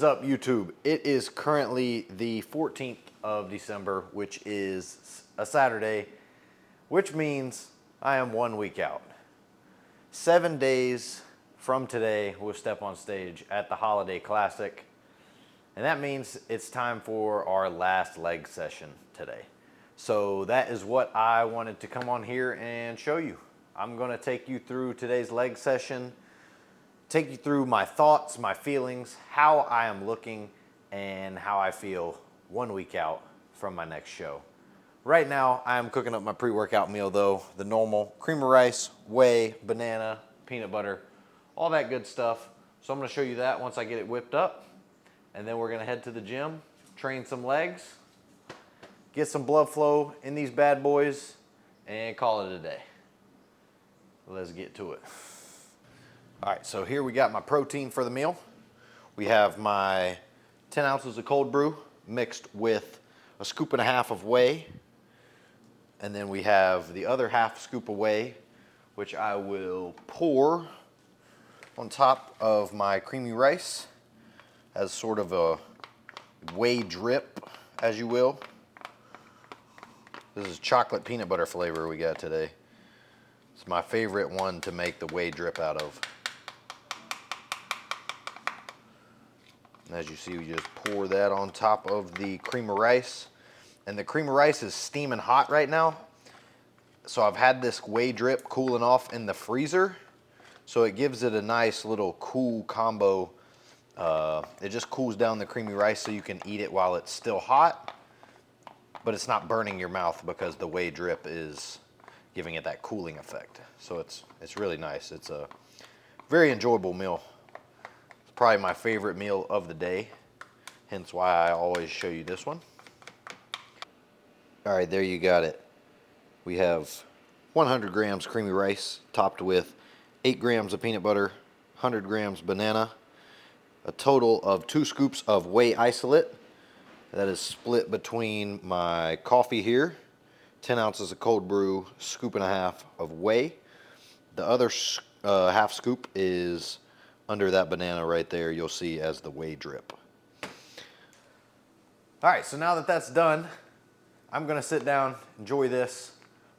up, YouTube? It is currently the 14th of December, which is a Saturday, which means I am 1 week out. 7 days from today, we'll step on stage at the Holiday Classic, and that means it's time for our last leg session today. So that is what I wanted to come on here and show you. I'm gonna take you through today's leg session, take you through my thoughts, my feelings, how I am looking, and how I feel 1 week out from my next show. Right now, I am cooking up my pre-workout meal though, the normal cream of rice, whey, banana, peanut butter, all that good stuff. So I'm gonna show you that once I get it whipped up, and then we're gonna head to the gym, train some legs, get some blood flow in these bad boys, and call it a day. Let's get to it. All right, so here we got my protein for the meal. We have my 10 ounces of cold brew mixed with a scoop and a half of whey. And then we have the other half scoop of whey, which I will pour on top of my creamy rice as sort of a whey drip, as you will. This is chocolate peanut butter flavor we got today. It's my favorite one to make the whey drip out of. And as you see, we just pour that on top of the cream of rice. And the cream of rice is steaming hot right now. So I've had this whey drip cooling off in the freezer. So it gives it a nice little cool combo. It just cools down the creamy rice so you can eat it while it's still hot. But it's not burning your mouth because the whey drip is giving it that cooling effect. So it's really nice. It's a very enjoyable meal. Probably my favorite meal of the day, hence why I always show you this one. All right, there you got it. We have 100 grams creamy rice topped with 8 grams of peanut butter, 100 grams banana, a total of 2 scoops of whey isolate. That is split between my coffee here, 10 ounces of cold brew, scoop and a half of whey. The other half scoop is under that banana right there, you'll see as the whey drip. All right, so now that that's done, I'm gonna sit down, enjoy this,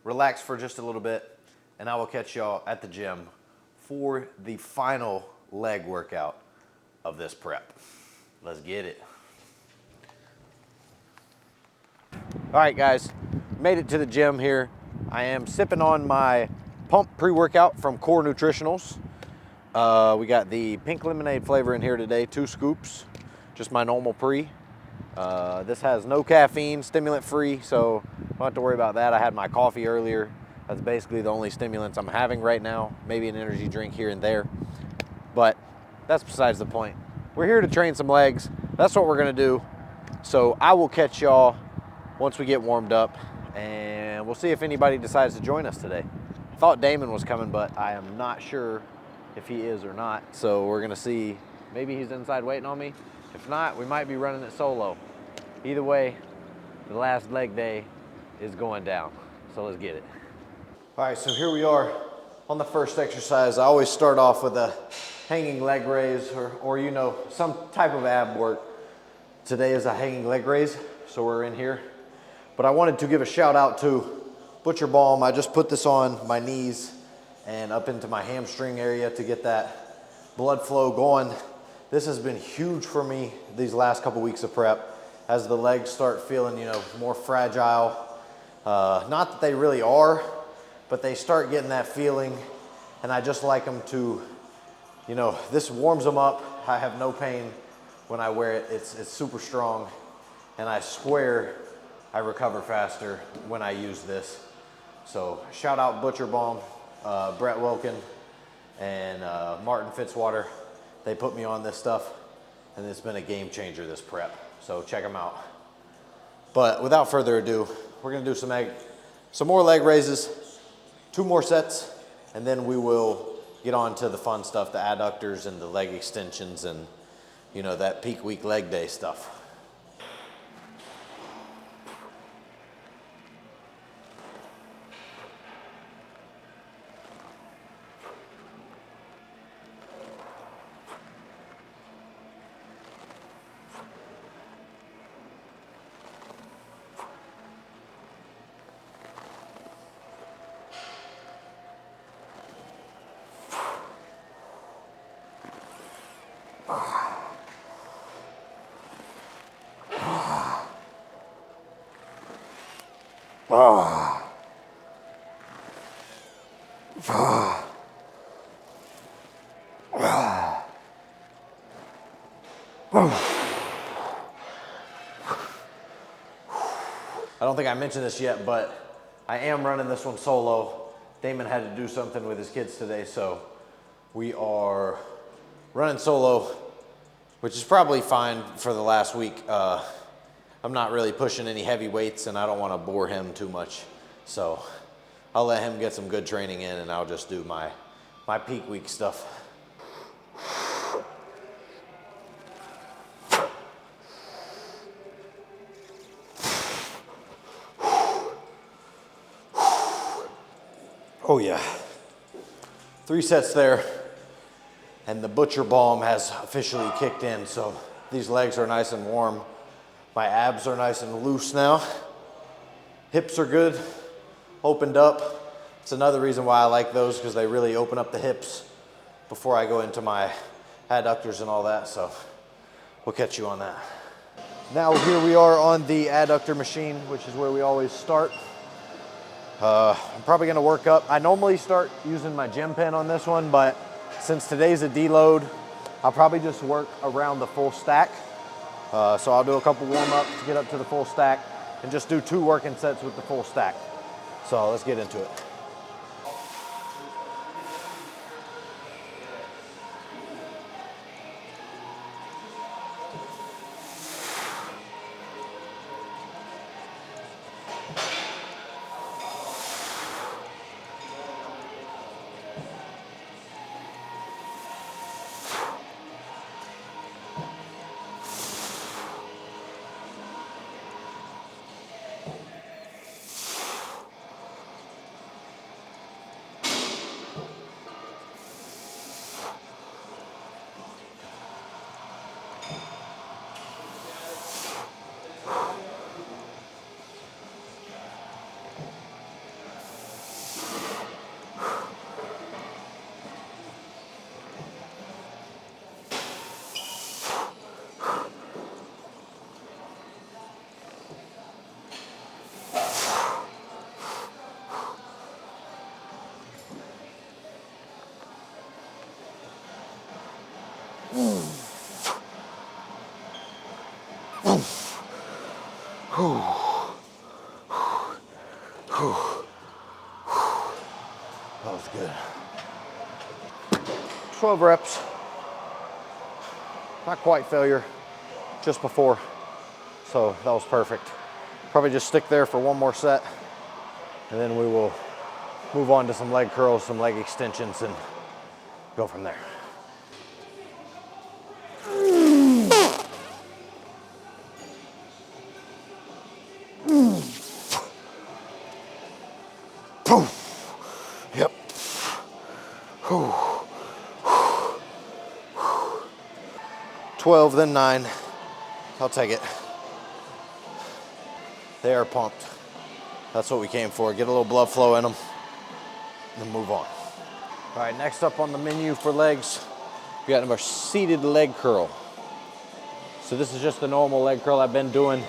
relax for just a little bit, and I will catch y'all at the gym for the final leg workout of this prep. Let's get it. All right, guys, made it to the gym here. I am sipping on my pump pre-workout from Core Nutritionals. We got the pink lemonade flavor in here today, 2 scoops, just my normal pre. This has no caffeine, stimulant free, so don't have to worry about that. I had my coffee earlier. That's basically the only stimulants I'm having right now, maybe an energy drink here and there, but that's besides the point. We're here to train some legs. That's what we're gonna do. So I will catch y'all once we get warmed up, and we'll see if anybody decides to join us today. I thought Damon was coming, but I am not sure if he is or not. So we're gonna see, maybe he's inside waiting on me. If not, we might be running it solo. Either way, the last leg day is going down. So let's get it. All right, so here we are on the first exercise. I always start off with a hanging leg raise or you know, some type of ab work. Today is a hanging leg raise, so we're in here. But I wanted to give a shout out to Butcher Balm. I just put this on my knees and up into my hamstring area to get that blood flow going. This has been huge for me these last couple weeks of prep as the legs start feeling, you know, more fragile. Not that they really are, but they start getting that feeling, and I just like them to, you know, this warms them up. I have no pain when I wear it. It's super strong, and I swear I recover faster when I use this. So shout out Butcher Balm, Brett Wilkin, and Martin Fitzwater. They put me on this stuff, and it's been a game changer, this prep. So check them out. But without further ado, we're gonna do some more leg raises, 2 more sets, and then we will get on to the fun stuff, the adductors and the leg extensions and, you know, that peak week leg day stuff. Oh. I don't think I mentioned this yet, but I am running this one solo. Damon had to do something with his kids today, so we are running solo, which is probably fine for the last week. I'm not really pushing any heavy weights, and I don't want to bore him too much. So I'll let him get some good training in, and I'll just do my peak week stuff. Oh yeah, 3 sets there, and the butcher balm has officially kicked in, so these legs are nice and warm. My abs are nice and loose now. Hips are good, opened up. It's another reason why I like those, because they really open up the hips before I go into my adductors and all that, so we'll catch you on that. Now here we are on the adductor machine, which is where we always start. I'm probably gonna work up. I normally start using my gym pen on this one, but since today's a deload, I'll probably just work around the full stack. So I'll do a couple warm-ups to get up to the full stack and just do 2 working sets with the full stack. So let's get into it. That was good. 12 reps. Not quite failure, just before. So that was perfect. Probably just stick there for 1 more set, and then we will move on to some leg curls, some leg extensions, and go from there. Yep. 12, then 9. I'll take it. They are pumped. That's what we came for. Get a little blood flow in them, and then move on. All right, next up on the menu for legs, we got our seated leg curl. So this is just the normal leg curl I've been doing.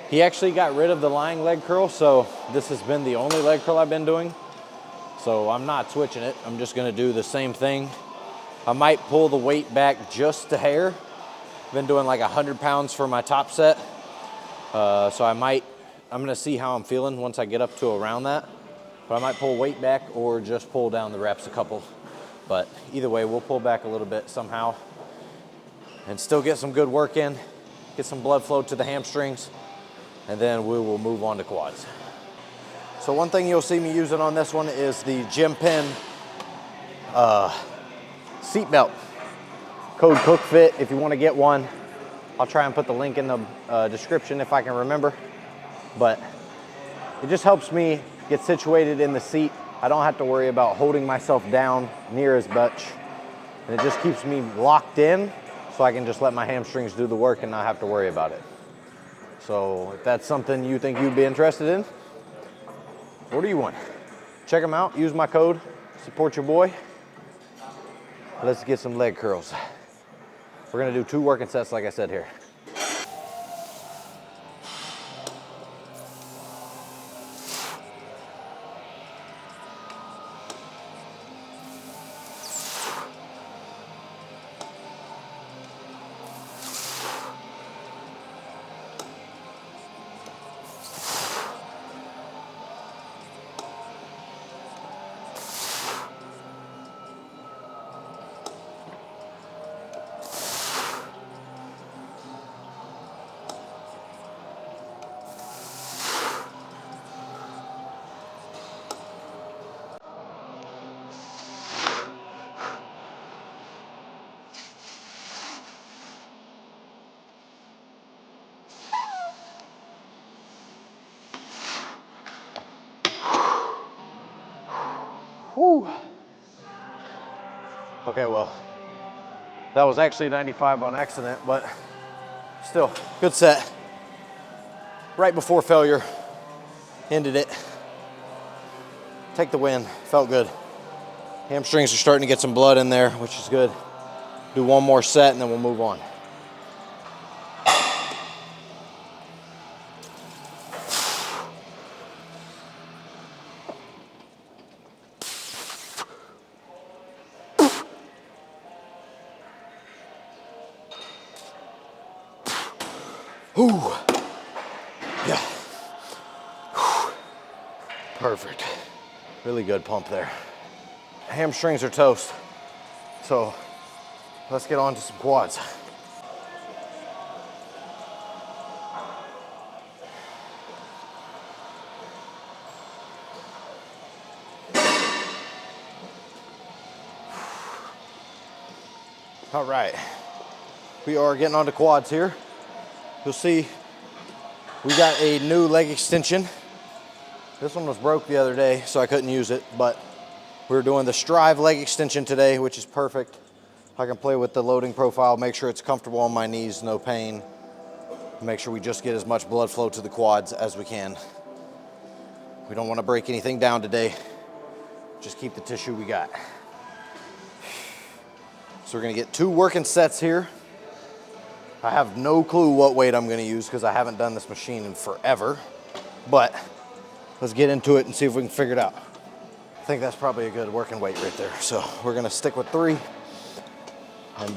He actually got rid of the lying leg curl, so this has been the only leg curl I've been doing. So I'm not switching it. I'm just gonna do the same thing. I might pull the weight back just a hair. I've been doing like 100 pounds for my top set. So I'm gonna see how I'm feeling once I get up to around that. But I might pull weight back or just pull down the reps a couple. But either way, we'll pull back a little bit somehow and still get some good work in, get some blood flow to the hamstrings, and then we will move on to quads. So one thing you'll see me using on this one is the Gym Pen seat belt. Code CookFit if you want to get one. I'll try and put the link in the description if I can remember. But it just helps me get situated in the seat. I don't have to worry about holding myself down near as much. And it just keeps me locked in so I can just let my hamstrings do the work and not have to worry about it. So if that's something you think you'd be interested in, order you one. Check them out, use my code, support your boy. Let's get some leg curls. We're gonna do 2 working sets like I said here. Whew. Okay, well, that was actually 95 on accident, but still, good set. Right before failure, ended it. Take the win, felt good. Hamstrings are starting to get some blood in there, which is good. Do one more set and then we'll move on. Ooh. Yeah. Perfect. Really good pump there. Hamstrings are toast. So let's get on to some quads. All right, we are getting on to quads here. You'll see we got a new leg extension. This one was broke the other day, so I couldn't use it, but we're doing the Strive leg extension today, which is perfect. I can play with the loading profile, make sure it's comfortable on my knees, no pain. Make sure we just get as much blood flow to the quads as we can. We don't want to break anything down today. Just keep the tissue we got. So we're gonna get 2 working sets here. I have no clue what weight I'm gonna use because I haven't done this machine in forever, but let's get into it and see if we can figure it out. I think that's probably a good working weight right there. So we're gonna stick with 3 and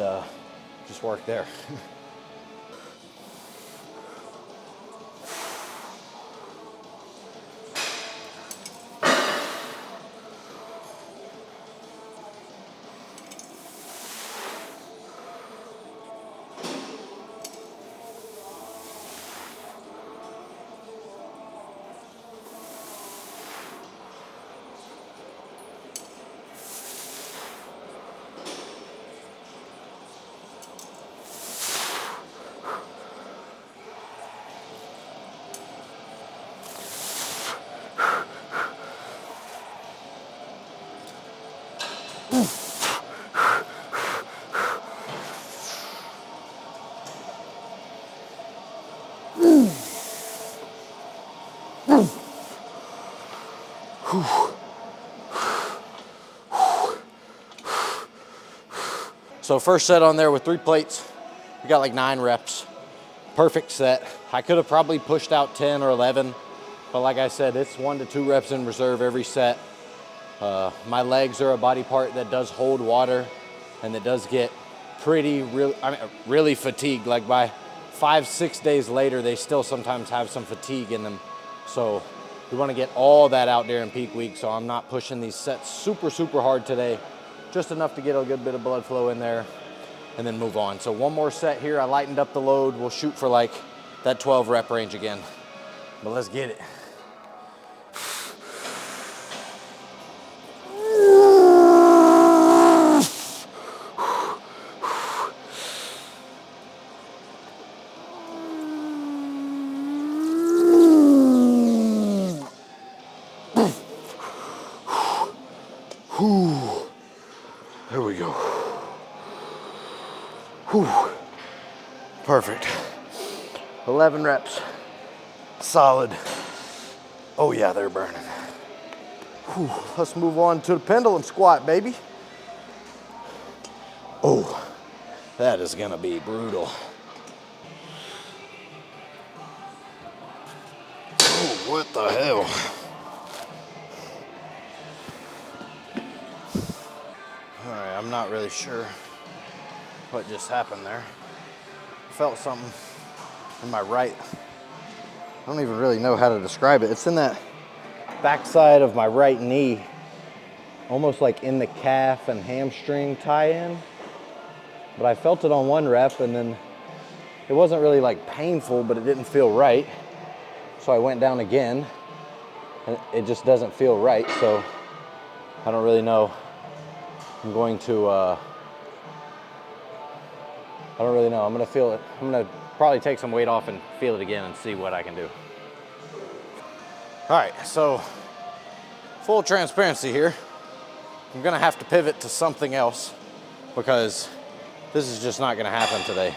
just work there. So first set on there with 3 plates. We got like 9 reps. Perfect set. I could have probably pushed out 10 or 11, but like I said, it's 1 to 2 reps in reserve every set. My legs are a body part that does hold water and that does get really fatigued. Like by 5-6 days later, they still sometimes have some fatigue in them. So we want to get all that out there in peak week. So I'm not pushing these sets super hard today. Just enough to get a good bit of blood flow in there and then move on. So 1 more set here. I lightened up the load. We'll shoot for like that 12 rep range again. But let's get it. There we go. Whew. Perfect. 11 reps. Solid. Oh yeah, they're burning. Whew. Let's move on to the pendulum squat, baby. Oh, that is gonna be brutal. Oh, what the hell? All right, I'm not really sure what just happened there. Felt something in my right. I don't even really know how to describe it. It's in that backside of my right knee, almost like in the calf and hamstring tie-in. But I felt it on 1 rep and then it wasn't really like painful, but it didn't feel right. So I went down again and it just doesn't feel right. So I don't really know. I'm going to, I don't really know. I'm gonna feel it. I'm gonna probably take some weight off and feel it again and see what I can do. All right, so full transparency here. I'm gonna have to pivot to something else because this is just not gonna happen today.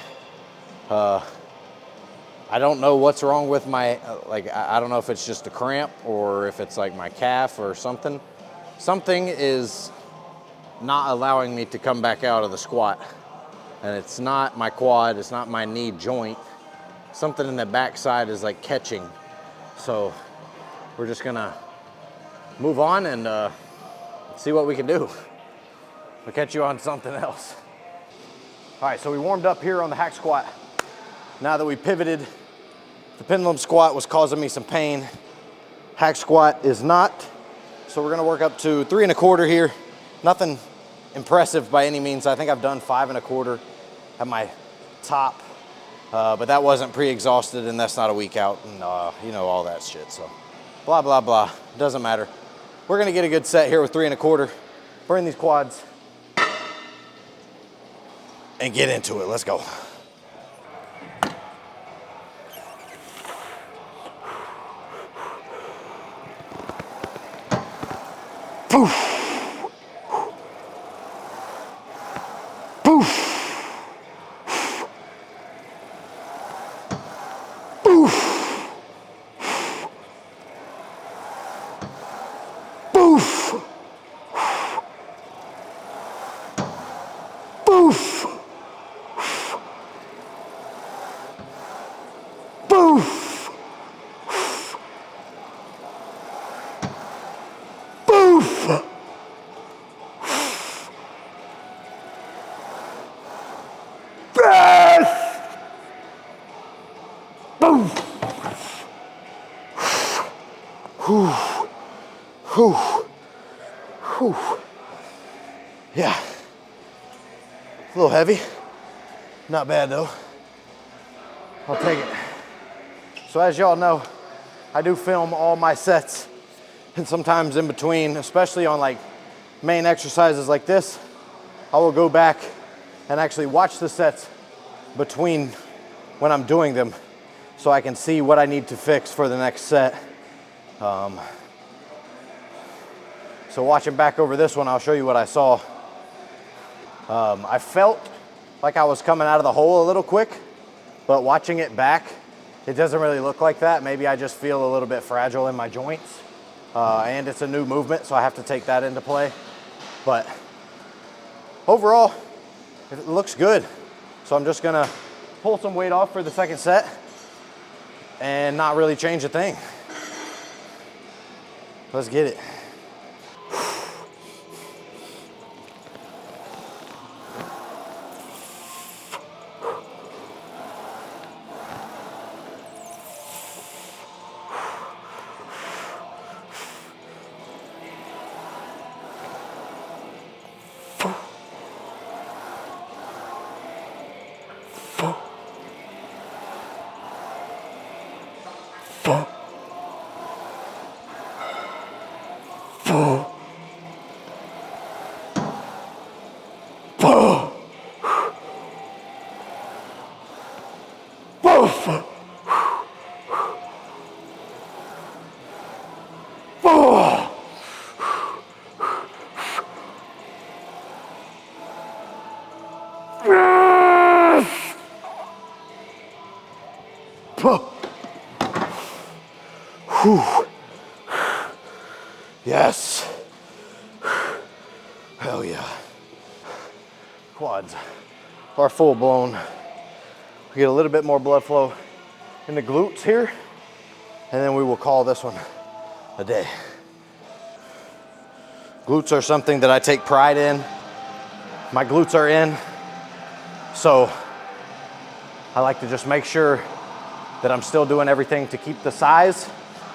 I don't know what's wrong with my, I don't know if it's just a cramp or if it's like my calf or something. Something is not allowing me to come back out of the squat. And it's not my quad, it's not my knee joint. Something in the backside is like catching. So we're just gonna move on and see what we can do. I'll catch you on something else. All right, so we warmed up here on the hack squat. Now that we pivoted, the pendulum squat was causing me some pain. Hack squat is not. So we're gonna work up to 3 1/4 here. Nothing impressive by any means. I think I've done 5 1/4 at my top, but that wasn't pre-exhausted and that's not a week out and you know, all that shit. So blah, blah, blah, doesn't matter. We're gonna get a good set here with 3 1/4. Burn these quads and get into it. Let's go. Poof. Poof. Poof. Poof. Poof. Poof. Poof. Yes. Boom. Whew. Whew. Whew. Yeah. A little heavy. Not bad though. I'll take it. So as y'all know, I do film all my sets, and sometimes in between, especially on like main exercises like this, I will go back and actually watch the sets between when I'm doing them so I can see what I need to fix for the next set. So watching back over this one, I'll show you what I saw. I felt like I was coming out of the hole a little quick, but watching it back, it doesn't really look like that. Maybe I just feel a little bit fragile in my joints, and it's a new movement, so I have to take that into play. But overall, it looks good. So I'm just gonna pull some weight off for the second set and not really change a thing. Let's get it. Yes. Hell yeah. Quads are full blown. We get a little bit more blood flow in the glutes here, and then we will call this one a day. Glutes are something that I take pride in. My glutes are in, so I like to just make sure that I'm still doing everything to keep the size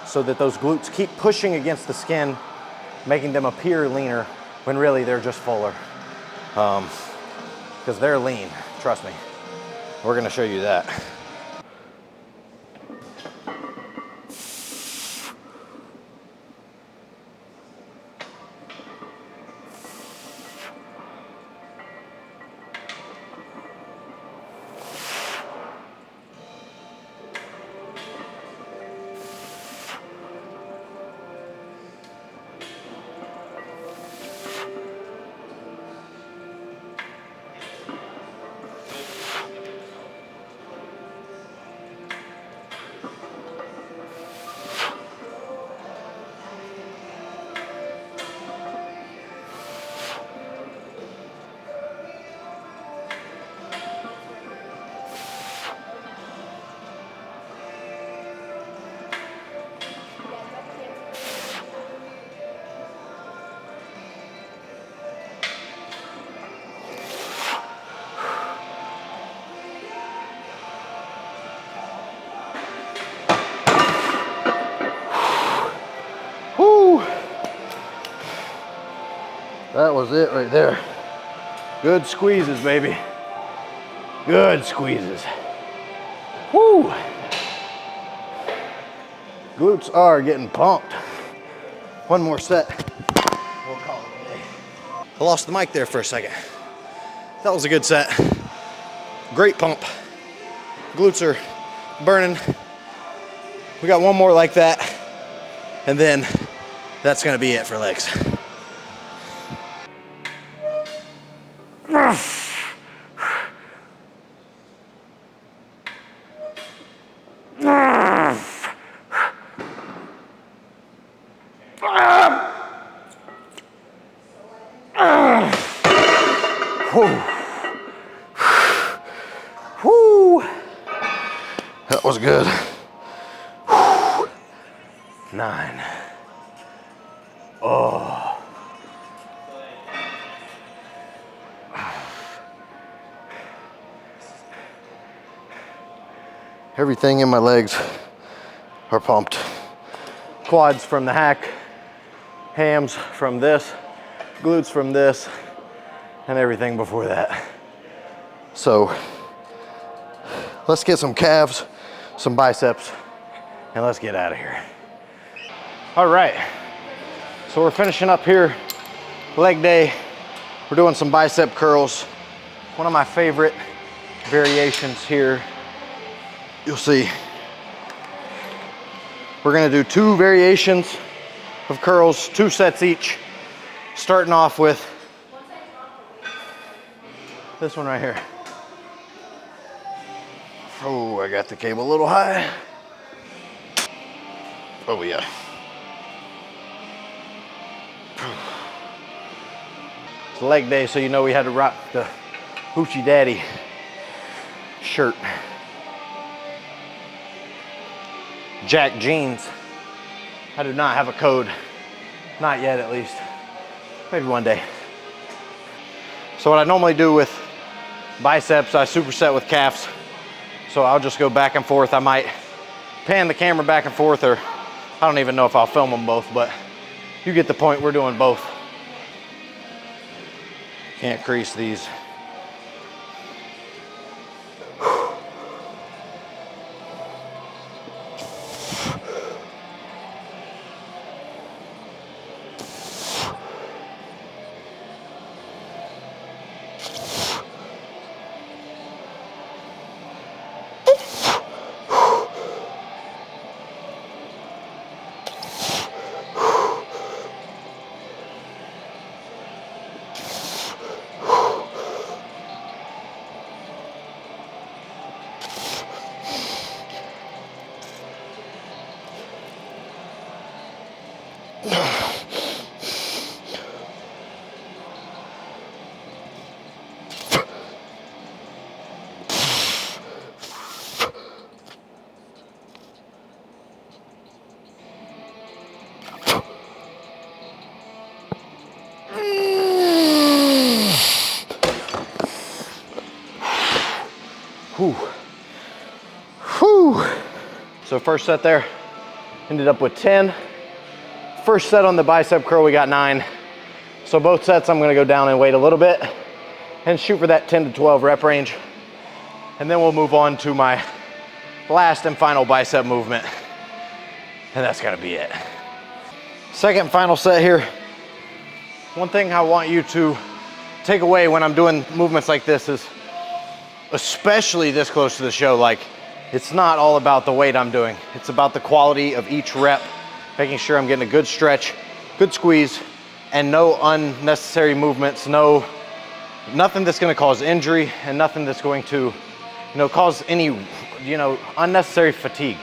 so that those glutes keep pushing against the skin, making them appear leaner when really they're just fuller. Because they're lean, trust me. We're gonna show you that. That was it right there. Good squeezes, baby. Good squeezes. Woo! Glutes are getting pumped. One more set. We'll call it a day. I lost the mic there for a second. That was a good set. Great pump. Glutes are burning. We got one more like that, and then that's gonna be it for legs. Whew. That was good. 9. Oh. Everything in my legs are pumped. Quads from the hack, hams from this, glutes from this, and everything before that. So let's get some calves, some biceps, and let's get out of here. All right, so we're finishing up here, leg day. We're doing some bicep curls. One of my favorite variations here, you'll see. We're gonna do 2 variations of curls, 2 sets each, starting off with this one right here. Oh, I got the cable a little high. Oh yeah. It's leg day, so you know we had to rock the Hoochie Daddy shirt. Jack jeans. I do not have a code. Not yet, at least. Maybe one day. So what I normally do with biceps, I superset with calves. So I'll just go back and forth. I might pan the camera back and forth, or I don't even know if I'll film them both, but you get the point. We're doing both. Can't crease these. Whew. Whew. So first set there, ended up with 10. First set on the bicep curl, we got 9. So both sets, I'm gonna go down and weight a little bit and shoot for that 10 to 12 rep range. And then we'll move on to my last and final bicep movement. And that's gonna be it. Second and final set here. One thing I want you to take away when I'm doing movements like this is, especially this close to the show, like, it's not all about the weight I'm doing. It's about the quality of each rep, making sure I'm getting a good stretch, good squeeze, and no unnecessary movements, nothing that's gonna cause injury, and nothing that's going to, cause any, unnecessary fatigue.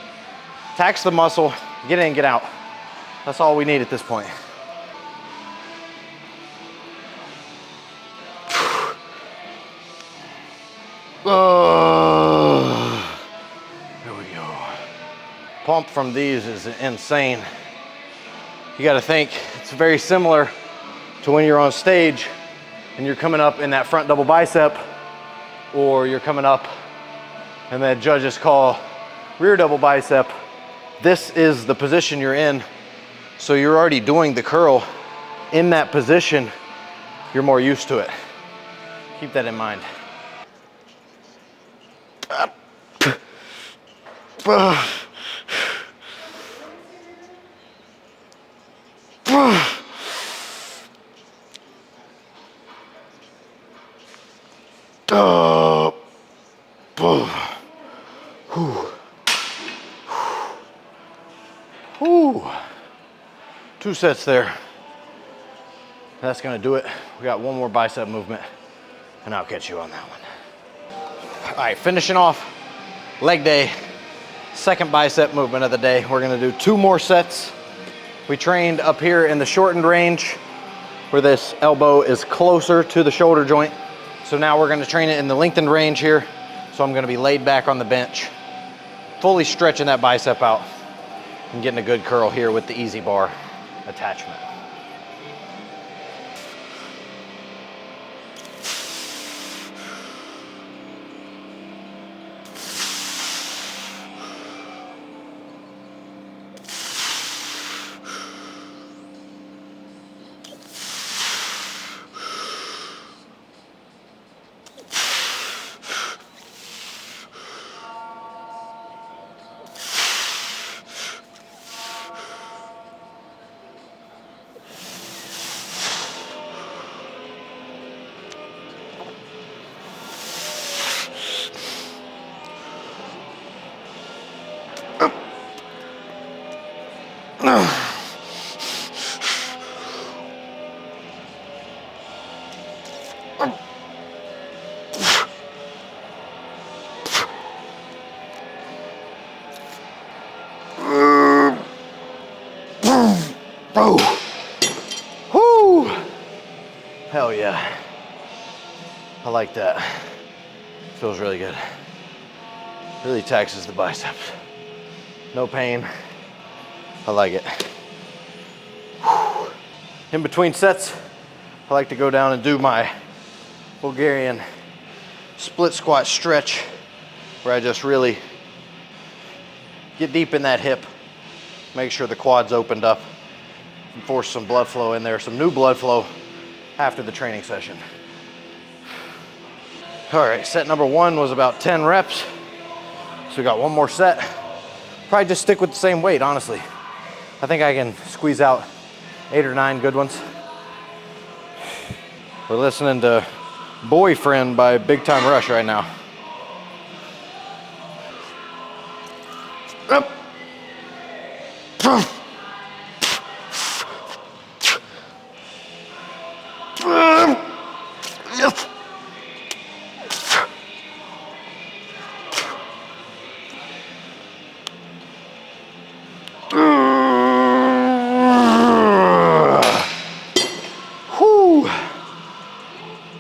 Tax the muscle, get in, get out. That's all we need at this point. There we go. Pump from these is insane. You gotta think, it's very similar to when you're on stage and you're coming up in that front double bicep, or you're coming up and the judges call rear double bicep. This is the position you're in. So you're already doing the curl in that position, you're more used to it. Keep that in mind. Two sets there. That's gonna do it. We got one more bicep movement and I'll catch you on that one. All right, finishing off leg day, second bicep movement of the day. We're gonna do 2 more sets. We trained up here in the shortened range where this elbow is closer to the shoulder joint. So now we're gonna train it in the lengthened range here. So I'm gonna be laid back on the bench, fully stretching that bicep out and getting a good curl here with the easy bar attachment. Hell yeah. I like that. Feels really good. Really taxes the biceps. No pain. I like it. In between sets, I like to go down and do my Bulgarian split squat stretch where I just really get deep in that hip, make sure the quad's opened up, and force some blood flow in there, some new blood flow after the training session. All right, set number 1 was about 10 reps. So we got one more set. Probably just stick with the same weight, honestly. I think I can squeeze out 8 or 9 good ones. We're listening to Boyfriend by Big Time Rush right now. Up. Yes. Whew.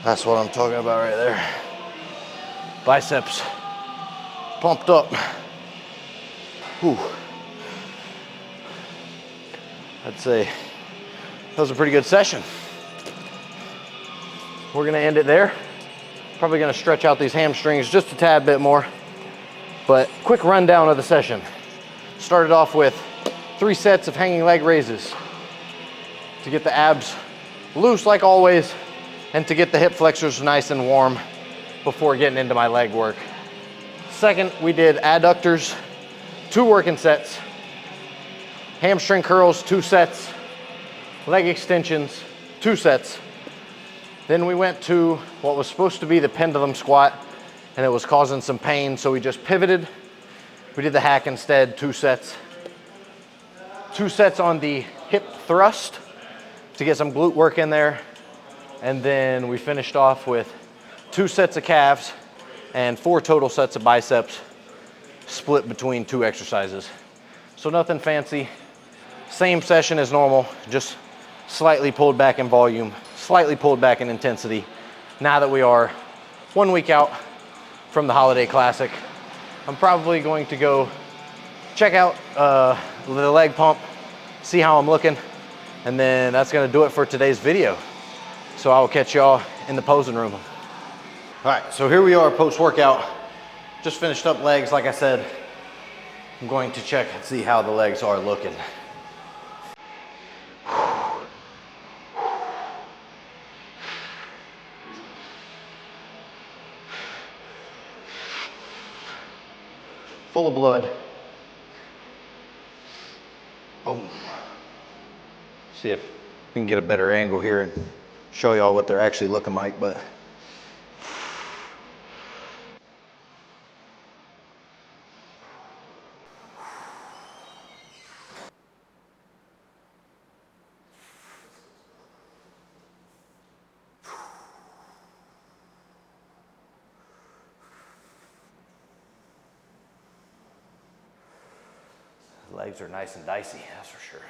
That's what I'm talking about right there. Biceps pumped up. Whew. I'd say that was a pretty good session. We're gonna end it there. Probably gonna stretch out these hamstrings just a tad bit more, but quick rundown of the session. Started off with 3 sets of hanging leg raises to get the abs loose like always, and to get the hip flexors nice and warm before getting into my leg work. Second, we did adductors, 2 working sets, hamstring curls, 2 sets, leg extensions, 2 sets. Then we went to what was supposed to be the pendulum squat, and it was causing some pain, so we just pivoted. We did the hack instead, 2 sets. 2 sets on the hip thrust to get some glute work in there. And then we finished off with 2 sets of calves and 4 total sets of biceps split between 2 exercises. So nothing fancy. Same session as normal, just slightly pulled back in volume, slightly pulled back in intensity. Now that we are 1 week out from the Holiday Classic, I'm probably going to go check out the leg pump, see how I'm looking, and then that's gonna do it for today's video. So I will catch y'all in the posing room. All right, so here we are post-workout. Just finished up legs, like I said. I'm going to check and see how the legs are looking. full of blood. Boom. See if we can get a better angle here and show y'all what they're actually looking like, but legs are nice and dicey, that's for sure.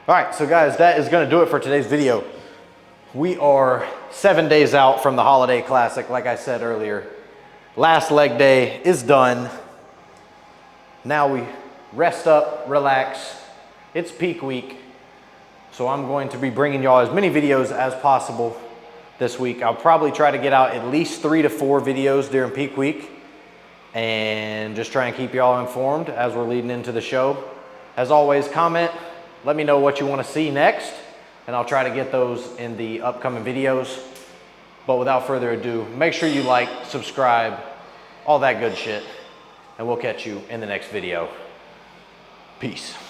All right, so guys, that is gonna do it for today's video. We are 7 days out from the Holiday Classic, like I said earlier. Last leg day is done. Now we rest up, relax. It's peak week, so I'm going to be bringing y'all as many videos as possible this week. I'll probably try to get out at least 3 to 4 videos during peak week and just try and keep y'all informed as we're leading into the show. As always, comment. Let me know what you want to see next, and I'll try to get those in the upcoming videos. But without further ado, make sure you like, subscribe, all that good shit, and we'll catch you in the next video. Peace.